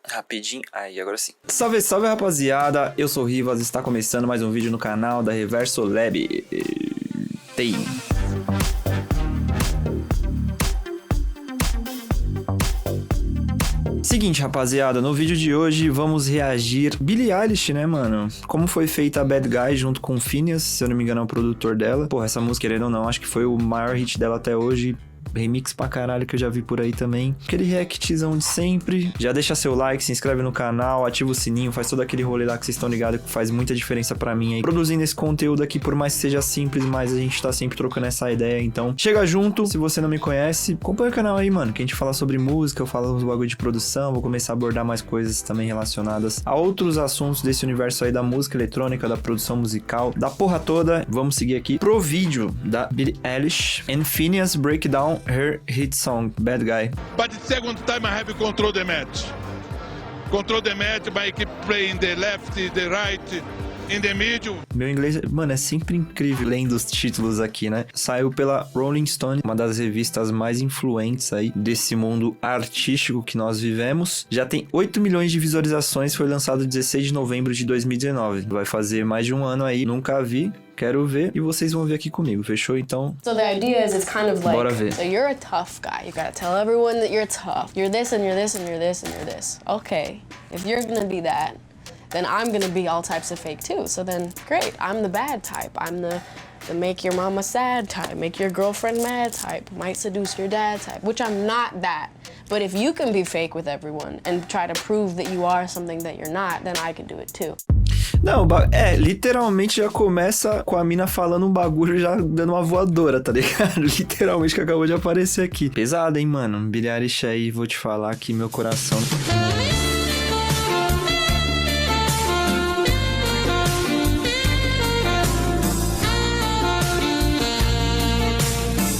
Rapidinho. Aí, agora sim. Salve, salve, rapaziada. Eu sou o Rivas. Está começando mais um vídeo no canal da RVERSO Lab. Tem. Seguinte, rapaziada, no vídeo de hoje vamos reagir Billie Eilish, né, mano? Como foi feita a Bad Guy junto com o Phineas, se eu não me engano é o produtor dela. Porra, essa música, querendo ou não, acho que foi o maior hit dela até hoje. Remix pra caralho que eu já vi por aí também. Aquele reactzão de sempre. Já deixa seu like, se inscreve no canal, ativa o sininho, faz todo aquele rolê lá que vocês estão ligados que faz muita diferença pra mim aí. Produzindo esse conteúdo aqui, por mais que seja simples, mas a gente tá sempre trocando essa ideia. Então, chega junto. Se você não me conhece, acompanha o canal aí, mano, que a gente fala sobre música, eu falo uns bagulho de produção, vou começar a abordar mais coisas também relacionadas a outros assuntos desse universo aí da música eletrônica, da produção musical, da porra toda. Vamos seguir aqui pro vídeo da Billie Eilish and Phineas break down her hit song Bad Guy. But the second time I have control the match. Control the match by keep playing the left, the right, in the middle. Meu inglês, mano, é sempre incrível lendo os títulos aqui, né? Saiu pela Rolling Stone, uma das revistas mais influentes aí desse mundo artístico que nós vivemos. Já tem 8 milhões de visualizações, foi lançado 16 de novembro de 2019. Vai fazer mais de um ano aí, nunca vi. Quero ver e vocês vão ver aqui comigo, fechou? Então, so the idea is it's kind of like, bora ver. So you're a tough guy. You gotta tell everyone that you're tough. You're this and you're this and you're this and you're this. Okay, if you're gonna be that, then I'm gonna be all types of fake too. So then, great, I'm the bad type. I'm the make your mama sad type, make your girlfriend mad type, might seduce your dad type, which I'm not that. But if you can be fake with everyone and try to prove that you are something that you're not, then I can do it too. Não, literalmente já começa com a mina falando um bagulho já dando uma voadora, tá ligado? Literalmente que acabou de aparecer aqui. Pesado, hein, mano? Billie Eilish aí, vou te falar que meu coração...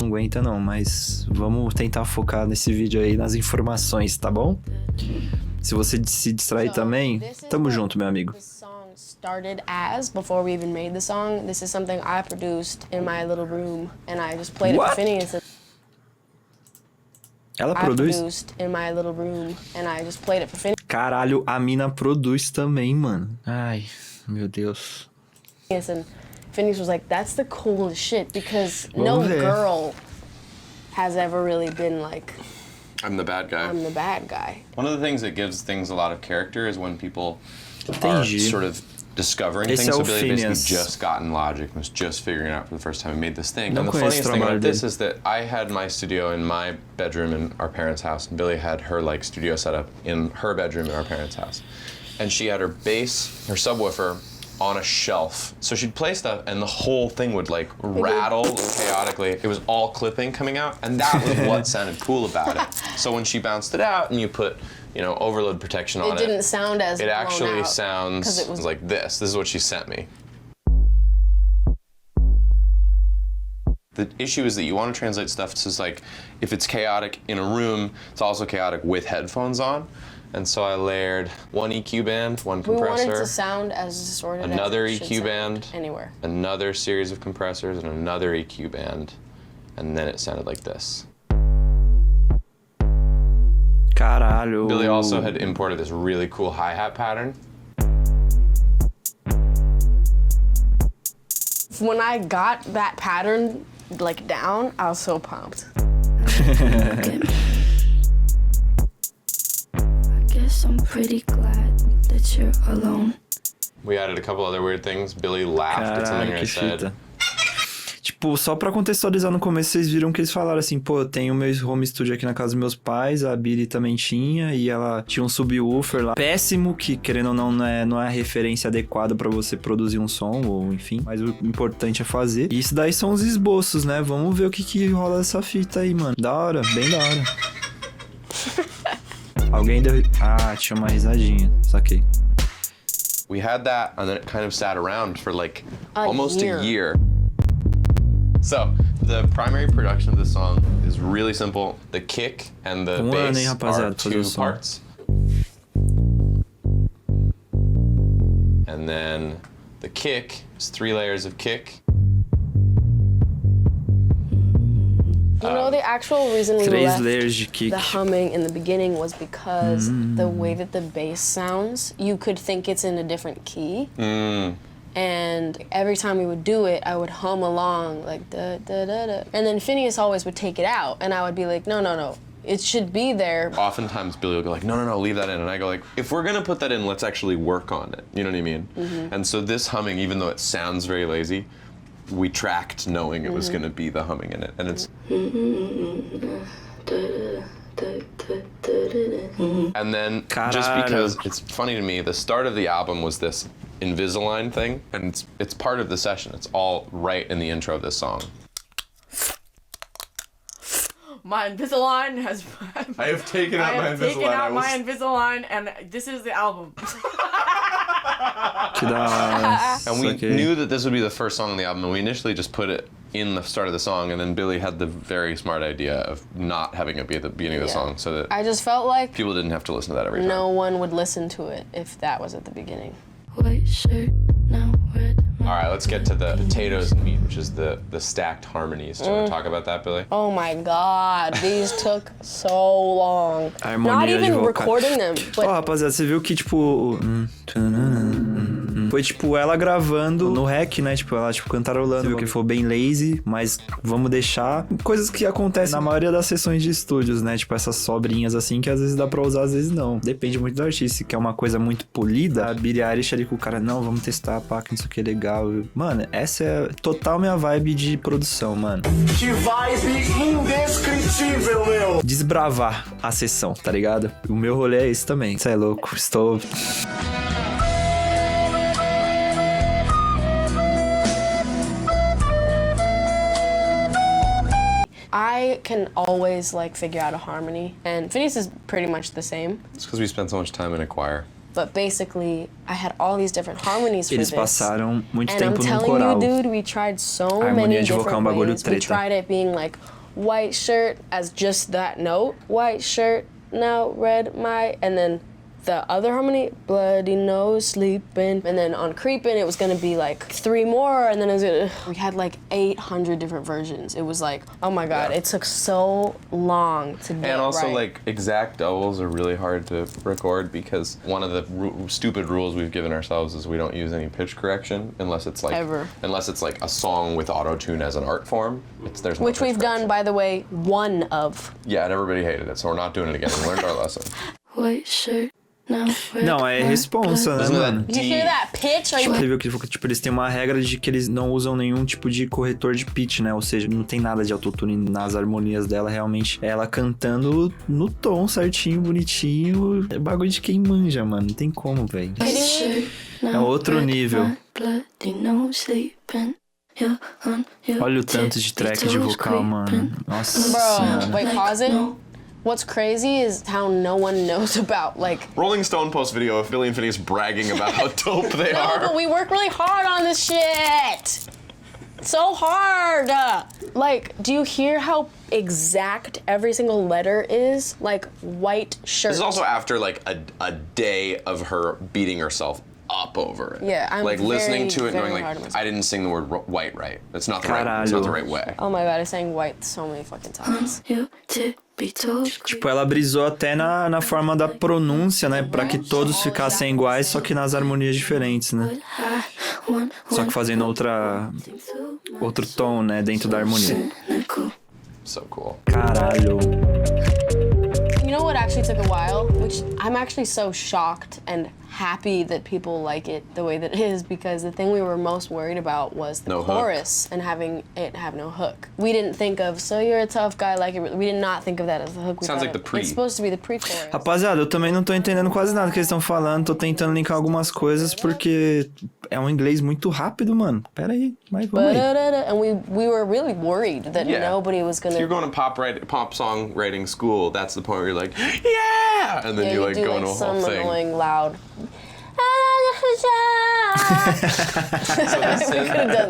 Não aguenta não, mas vamos tentar focar nesse vídeo aí nas informações, tá bom? Se você se distrair também, tamo junto, meu amigo. Started as before we even made the song. This is something I produced in my little room and I just played it for Phineas. Ela produz? I produced in my little room and I just played it for Phineas. Caralho, a mina produz também, mano. Ai, meu Deus. And Phineas was like, that's the coolest shit because no girl has ever really been like, I'm the bad guy. I'm the bad guy. One of the things that gives things a lot of character is when people are sort of discovering things. So Billie basically just gotten Logic and was just figuring it out for the first time and made this thing. And the funniest thing about this is that I had my studio in my bedroom in our parents' house, and Billie had her like studio set up in her bedroom in our parents' house. And she had her bass, her subwoofer, on a shelf. So she'd play stuff and the whole thing would like rattle chaotically. It was all clipping coming out, and that was what sounded cool about it. So when she bounced it out and you put, you know, overload protection on it, it didn't sound as it actually out, sounds it was like this. This is what she sent me. The issue is that you want to translate stuff to like, if it's chaotic in a room, it's also chaotic with headphones on. And so I layered one EQ band, one compressor. We wanted to sound as distorted another as it EQ band, anywhere. Another series of compressors, and another EQ band. And then it sounded like this. Caralho. Billie also had imported this really cool hi-hat pattern. When I got that pattern like down, I was so pumped. I'm pretty glad that you're alone. We added a couple other weird things. Billie laughed at something I said. Tipo, só pra contextualizar no começo, vocês viram que eles falaram assim, pô, eu tenho o meu home studio aqui na casa dos meus pais, a Billie também tinha, e ela tinha um subwoofer lá. Péssimo, que querendo ou não, não é a referência adequada pra você produzir um som, ou enfim, mas o importante é fazer. E isso daí são os esboços, né? Vamos ver o que rola dessa fita aí, mano. Da hora, bem da hora. Alguém deu... Ah, tinha uma risadinha, saquei. We had that, and then it kind of sat around for like almost a year. So, the primary production of this song is really simple. The kick and the bass are two parts. And then the kick is 3 layers of kick. You know, the actual reason we 3 left layers de kick. the humming in the beginning was because the way that the bass sounds, you could think it's in a different key. And every time we would do it, I would hum along like da da da da. And then Phineas always would take it out, and I would be like, no, no, no. It should be there. Oftentimes Billie will go like, no, no, no, leave that in. And I go like, if we're gonna put that in, let's actually work on it. You know what I mean? And so this humming, even though it sounds very lazy, we tracked knowing it was gonna be the humming in it. And it's... And then, just because it's funny to me, the start of the album was this Invisalign thing, and it's part of the session. It's all right in the intro of this song. My Invisalign has... I have taken out my Invisalign. I have taken out my Invisalign, and this is the album. And we knew that this would be the first song on the album, and we initially just put it in the start of the song, and then Billie had the very smart idea of not having it be at the beginning of the song, so that I just felt like people didn't have to listen to that every time. no one would listen to it if that was at the beginning. White shirt, now red. All right, let's get to the potatoes and meat, which is the stacked harmonies. Do you want to talk about that, Billie? Oh my god, these took so long. Not even recording them, but... Ó, rapaziada, você viu que, tipo... Foi, tipo, ela gravando no rec, né? Tipo, ela, tipo, cantarolando. Você viu que foi bem lazy, mas vamos deixar... Coisas que acontecem na maioria das sessões de estúdios, né? Tipo, essas sobrinhas, assim, que às vezes dá pra usar, às vezes não. Depende muito do artista. Se quer uma coisa muito polida, a Billie Eilish ali com o cara, não, vamos testar, pá, que isso aqui é legal. Mano, essa é total minha vibe de produção, mano. Que vibe indescritível, meu! Desbravar a sessão, tá ligado? O meu rolê é esse também. Isso é louco, estou... I can always, like, figure out a harmony, and Phineas is pretty much the same. It's because we spent so much time in a choir. But basically, I had all these different harmonies for Eles this. passaram muito And tempo I'm no telling coral. you, dude, we tried so Harmonia many de vocal different bagulho ways. We treta. tried it being like white shirt as just that note, white shirt, now red my, and then the other harmony, bloody nose sleeping, and then on creeping it was gonna be like 3 more, and then it was gonna, we had like 800 different versions. It was like, oh my god, it took so long to get And also, right. like, exact doubles are really hard to record because one of the stupid rules we've given ourselves is we don't use any pitch correction unless it's like unless it's like a song with auto-tune as an art form. There's no Which we've done, by the way, one of. Yeah, and everybody hated it, so we're not doing it again. We learned our lesson. White shirt. Não, é responsa, né, mano? You hear that pitch? Are you... Você viu que tipo, eles têm uma regra de que eles não usam nenhum tipo de corretor de pitch, né? Ou seja, não tem nada de autotune nas harmonias dela, realmente. É ela cantando no tom certinho, bonitinho. É bagulho de quem manja, mano. Não tem como, velho. É outro nível. Olha o tanto de track de vocal, mano. Nossa senhora. Wait, pause it. What's crazy is how no one knows about, like... Rolling Stone post video of Billie and Phineas bragging about how dope they are. No, but we work really hard on this shit! So hard! Like, do you hear how exact every single letter is? Like, white shirt. This is also after, like, a day of her beating herself up over it. Yeah, I'm like listening to it, very knowing like I didn't sing the word white right. It's not the right. It's not the right way. Oh my god, I sang white so many fucking times. Tipo, ela brisou até na forma da pronúncia, né? Pra que todos ficassem iguais, só que nas harmonias diferentes, né? Só que fazendo outro tom, né? Dentro da harmonia. So cool. Caralho. You know what actually took a while? Which I'm actually so shocked and happy that people like it the way that it is, because the thing we were most worried about was the chorus and having it have no hook. We didn't think of, so you're a tough guy, like it. We did not think of that as the hook. Sounds like the pre. It's supposed to be the pre-chorus. Rapaziada, eu também não tô entendendo quase nada que eles estão falando. Tô tentando linkar algumas coisas porque é um inglês muito rápido, mano. Pera aí, mas vamos aí. And we were really worried that nobody was gonna... If you're going to pop song writing school, that's the point where you're like, yeah! And then you like go into a whole some thing. annoying loud...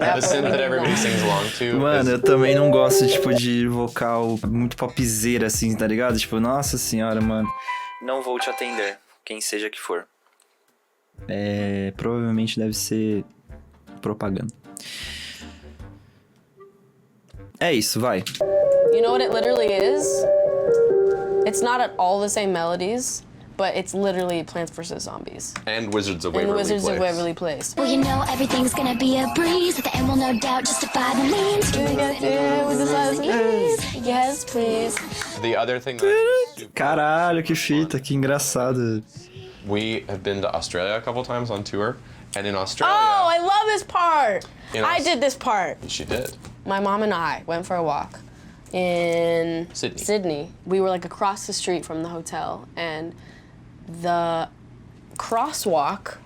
The synth that everybody sings along to. Mano, eu também não gosto, tipo, de vocal muito popzeira, assim, tá ligado? Tipo, nossa senhora, mano. Não vou te atender, quem seja que for. Provavelmente deve ser propaganda. É isso, vai. You know what it literally is? It's not at all the same melodies, but it's literally Plants vs. Zombies. And Wizards of Waverly Place. Well, you know everything's gonna be a breeze. At the end will no doubt justify the means. Yes, please. The other thing that Caralho, que fita, que engraçado. We have been to Australia a couple times on tour, and in Australia... Oh, I love this part! I did this part. She did. My mom and I went for a walk in Sydney. We were like across the street from the hotel, and the crosswalk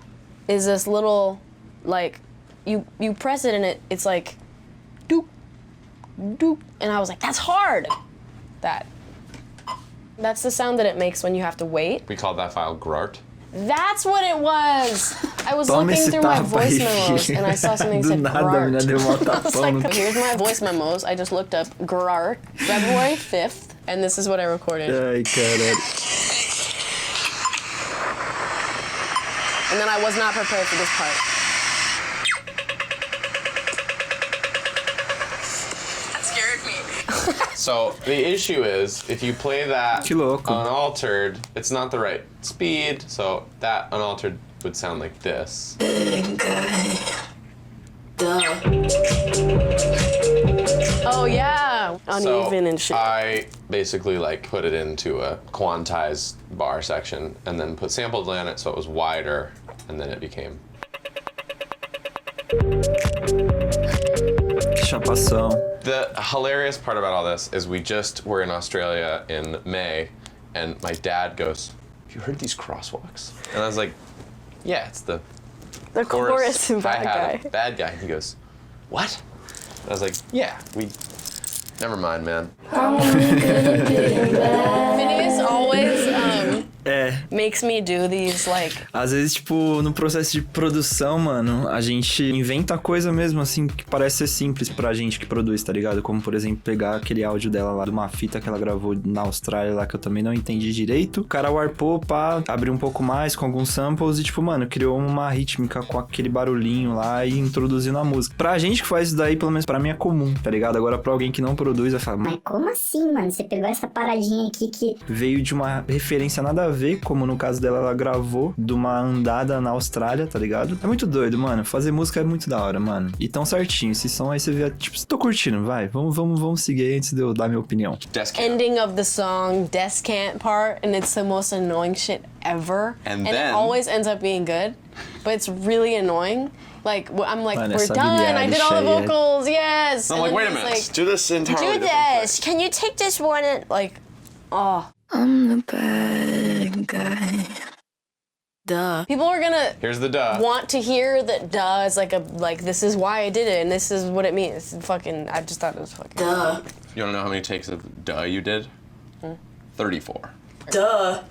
is this little, like, you press it and it's like, doop, doop, and I was like, that's hard. That's the sound that it makes when you have to wait. We called that file Grart. That's what it was. I was looking through my voice memos and I saw something that said Grart. I was like, here's my voice memos. I just looked up Grart, February 5th, and this is what I recorded. Ai, caralho. And then I was not prepared for this part. That scared me. So the issue is, if you play that unaltered, it's not the right speed, so that unaltered would sound like this. Big guy. Duh. Oh yeah, uneven and shit. I basically like put it into a quantized bar section and then put sample delay on it so it was wider, and then it became. Chapação. The hilarious part about all this is we just were in Australia in May, and my dad goes, "Have you heard these crosswalks?" And I was like, "Yeah, it's the chorus and bad guy." Bad guy. He goes, "What?" And I was like, "Yeah, never mind, man." Phineas always makes me do these, like... Às vezes, tipo, no processo de produção, mano, a gente inventa coisa mesmo, assim, que parece ser simples pra gente que produz, tá ligado? Como, por exemplo, pegar aquele áudio dela lá, de uma fita que ela gravou na Austrália lá, que eu também não entendi direito. O cara warpou, pá, abriu um pouco mais com alguns samples e, tipo, mano, criou uma rítmica com aquele barulhinho lá e introduziu na música. Pra gente que faz isso daí, pelo menos pra mim é comum, tá ligado? Agora pra alguém que não produz, vai falar... Mas como assim, mano? Você pegou essa paradinha aqui que... Veio de uma referência nada a ver, como no caso dela, ela gravou de uma andada na Austrália, tá ligado? É muito doido, mano. Fazer música é muito da hora, mano. E tão certinho. Esse som aí você vê, tipo, tô curtindo, vai. Vamos seguir antes de eu dar minha opinião. Ending of the song, descant part, and it's the most annoying shit ever. And then... it always ends up being good, but it's really annoying. Like, I'm like, we're done, I did all the vocals, yes! I'm like, wait a minute, like, do this entirely do this, can you take this one and, like, oh. I'm the bad guy. Duh. People are gonna here's the duh. Want to hear that duh is like this is why I did it and this is what it means. Fucking, I just thought it was fucking duh. You wanna know how many takes of duh you did? 34. Duh.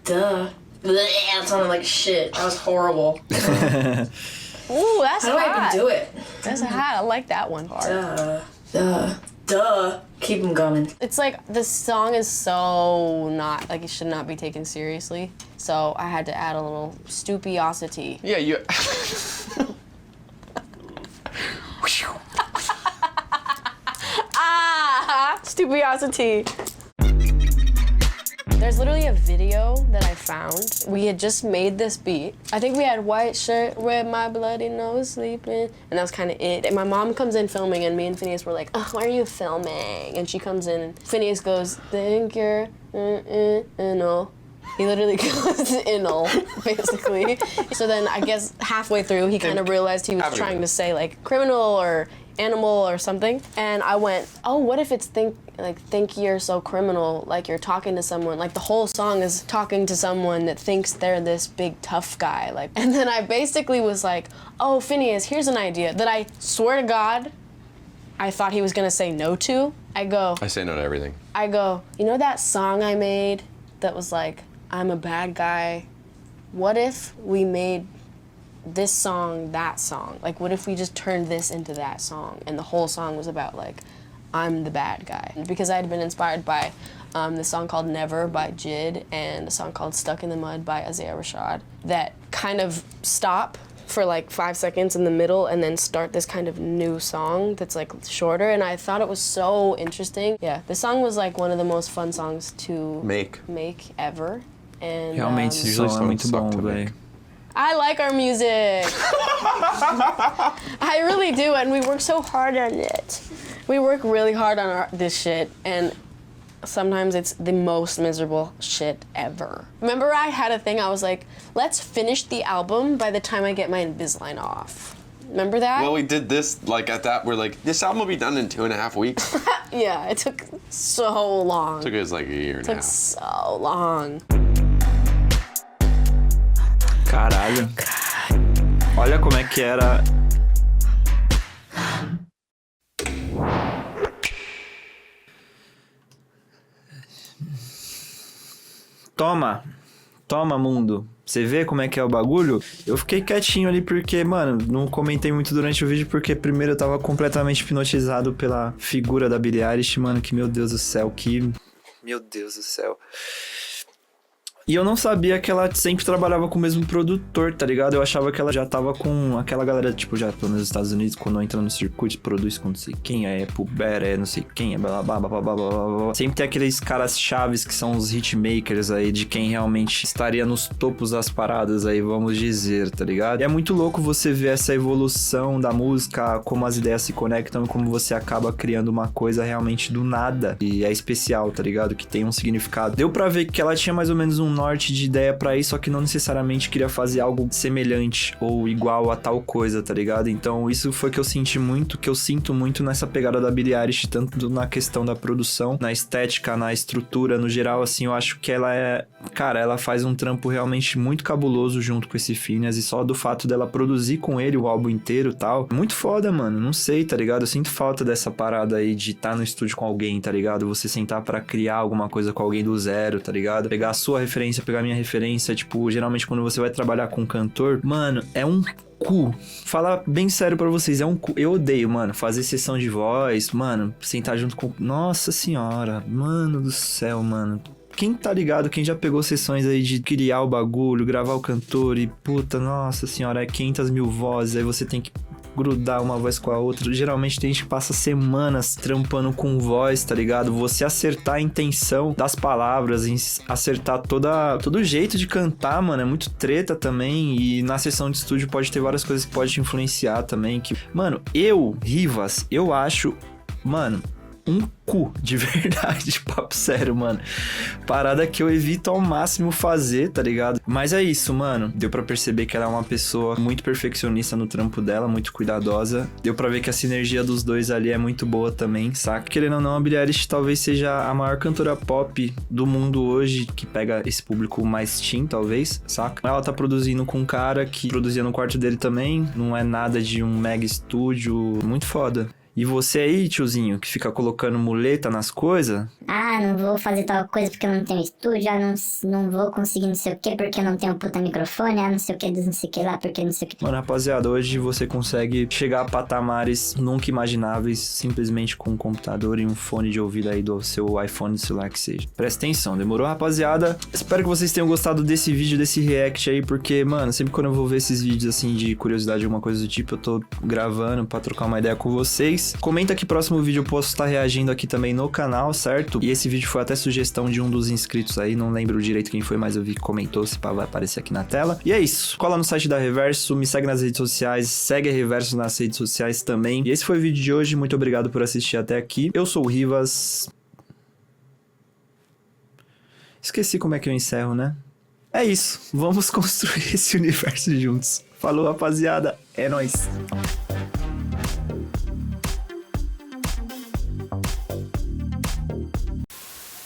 Duh. That sounded like shit. That was horrible. Ooh, that's How do I even do it? That's hot. I like that one part. Duh. Keep them coming. It's like, the song is so not, like, it should not be taken seriously. So I had to add a little stupiosity. Yeah, you... Stupiosity. There's literally a video that I found. We had just made this beat. I think we had white shirt, red my bloody nose, sleeping, and that was kind of it. And my mom comes in filming, and me and Phineas were like, "Oh, why are you filming?" And she comes in, and Phineas goes, "Think you're in-all." He literally goes in-all, basically. So then I guess halfway through, he kind of realized he was trying to say like criminal or animal or something. And I went, oh, what if it's think you're so criminal, like you're talking to someone, like the whole song is talking to someone that thinks they're this big tough guy. Like, and then I basically was like, oh, Phineas, here's an idea that I swear to God, I thought he was gonna say no to. I say no to everything. I go, you know that song I made that was like, I'm a bad guy? What if we made this song that song? Like, what if we just turned this into that song? And the whole song was about, like, I'm the bad guy. Because I had been inspired by this song called Never by Jid and a song called Stuck in the Mud by Isaiah Rashad that kind of stop for like 5 seconds in the middle and then start this kind of new song that's like shorter, and I thought it was so interesting. Yeah, the song was like one of the most fun songs to make ever. And realmente esse som é muito bom, velho. I like our music. I really do, and we work so hard on it. We work really hard on this shit, and sometimes it's the most miserable shit ever. Remember I had a thing, I was like, let's finish the album by the time I get my Invisalign off. Remember that? Well, we did this, like at that, we're like, this album will be done in 2.5 weeks. Yeah, it took so long. It took us like a year and a half. It took so long. Caralho. Olha como é que era. Toma, mundo. Você vê como é que é o bagulho? Eu fiquei quietinho ali porque, mano, não comentei muito durante o vídeo porque primeiro eu tava completamente hipnotizado pela figura da Billie Eilish, mano, que meu Deus do céu, Meu Deus do céu. E eu não sabia que ela sempre trabalhava com o mesmo produtor, tá ligado? Eu achava que ela já tava com aquela galera, tipo, já tô nos Estados Unidos, quando entra no circuito, produz com não sei quem, é Pubera, é não sei quem, é blá blá blá blá blá blá blá. Sempre tem aqueles caras chaves que são os hitmakers aí, de quem realmente estaria nos topos das paradas aí, vamos dizer, tá ligado? E é muito louco você ver essa evolução da música, como as ideias se conectam, como você acaba criando uma coisa realmente do nada. E é especial, tá ligado? Que tem um significado. Deu pra ver que ela tinha mais ou menos um norte de ideia pra isso, só que não necessariamente queria fazer algo semelhante ou igual a tal coisa, tá ligado? Então isso foi que eu senti muito, que eu sinto muito nessa pegada da Billie Eilish, tanto na questão da produção, na estética, na estrutura, no geral, assim, eu acho que ela é... Cara, ela faz um trampo realmente muito cabuloso junto com esse Phineas, e só do fato dela produzir com ele o álbum inteiro e tal, muito foda, mano, não sei, tá ligado? Eu sinto falta dessa parada aí de estar no estúdio com alguém, tá ligado? Você sentar pra criar alguma coisa com alguém do zero, tá ligado? Pegar a sua referência, pegar a minha referência, tipo, geralmente quando você vai trabalhar com um cantor, mano, é um cu. Falar bem sério pra vocês, é um cu. Eu odeio, mano, fazer sessão de voz, mano, sentar junto com... Nossa senhora, mano do céu, mano. Quem tá ligado, quem já pegou sessões aí de criar o bagulho, gravar o cantor e, puta, nossa senhora, é 500 mil vozes, aí você tem que grudar uma voz com a outra. Geralmente tem gente que passa semanas trampando com voz, tá ligado? Você acertar a intenção das palavras, acertar todo o jeito de cantar, mano, é muito treta também. E na sessão de estúdio pode ter várias coisas que podem te influenciar também. Que, mano, Rivas, eu acho, mano, um cu, de verdade, papo sério, mano. Parada que eu evito ao máximo fazer, tá ligado? Mas é isso, mano. Deu pra perceber que ela é uma pessoa muito perfeccionista no trampo dela, muito cuidadosa. Deu pra ver que a sinergia dos dois ali é muito boa também, saca? Querendo ou não, a Billie Eilish talvez seja a maior cantora pop do mundo hoje, que pega esse público mais teen, talvez, saca? Ela tá produzindo com um cara que produzia no quarto dele também, não é nada de um mega estúdio, muito foda. E você aí, tiozinho, que fica colocando muleta nas coisas? Ah, não vou fazer tal coisa porque eu não tenho estúdio, não vou conseguir não sei o que porque eu não tenho um puta microfone, não sei o que, não sei o que lá, porque não sei o que. Mano, rapaziada, hoje você consegue chegar a patamares nunca imagináveis simplesmente com um computador e um fone de ouvido aí do seu iPhone, sei lá que seja. Presta atenção, demorou, rapaziada? Espero que vocês tenham gostado desse vídeo, desse react aí, porque, mano, sempre quando eu vou ver esses vídeos assim de curiosidade, alguma coisa do tipo, eu tô gravando pra trocar uma ideia com vocês. Comenta que próximo vídeo eu posso estar reagindo aqui também no canal, certo? E esse vídeo foi até sugestão de um dos inscritos aí, não lembro direito quem foi, mas eu vi que comentou, se pá, vai aparecer aqui na tela. E é isso, cola no site da Reverso, me segue nas redes sociais, segue a Reverso nas redes sociais também. E esse foi o vídeo de hoje, muito obrigado por assistir até aqui. Eu sou o Rivas. Esqueci como é que eu encerro, né? É isso, vamos construir esse universo juntos. Falou, rapaziada, é nóis.